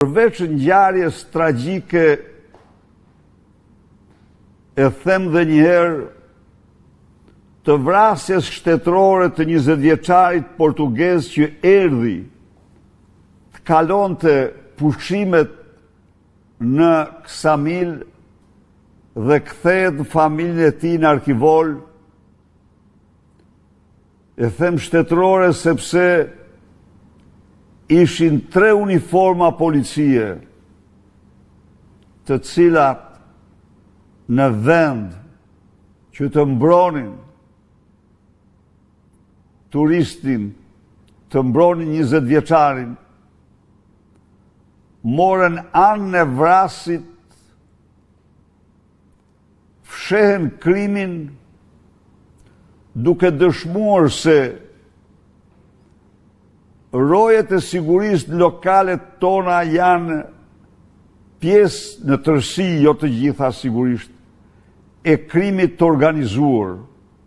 Përveç ngjarjes tragjike, e them dhe njëherë, të vrasjes shtetërore të 20-vjeçarit portugez që erdhi të kalonte pushimet në Ksamil dhe kthehet në familjen e tij në Arkivol. E them shtetërore sepse ishin 3 uniforma policie, të cilat në vend që të mbronin turistin, të mbronin 20-vjeçarin, morën anën e vrasit, fshehen krimin, duke dëshmuar se rojet e sigurisë lokale tona janë pjesë në tërësi, jo të gjitha sigurisht, e krimit të organizuar.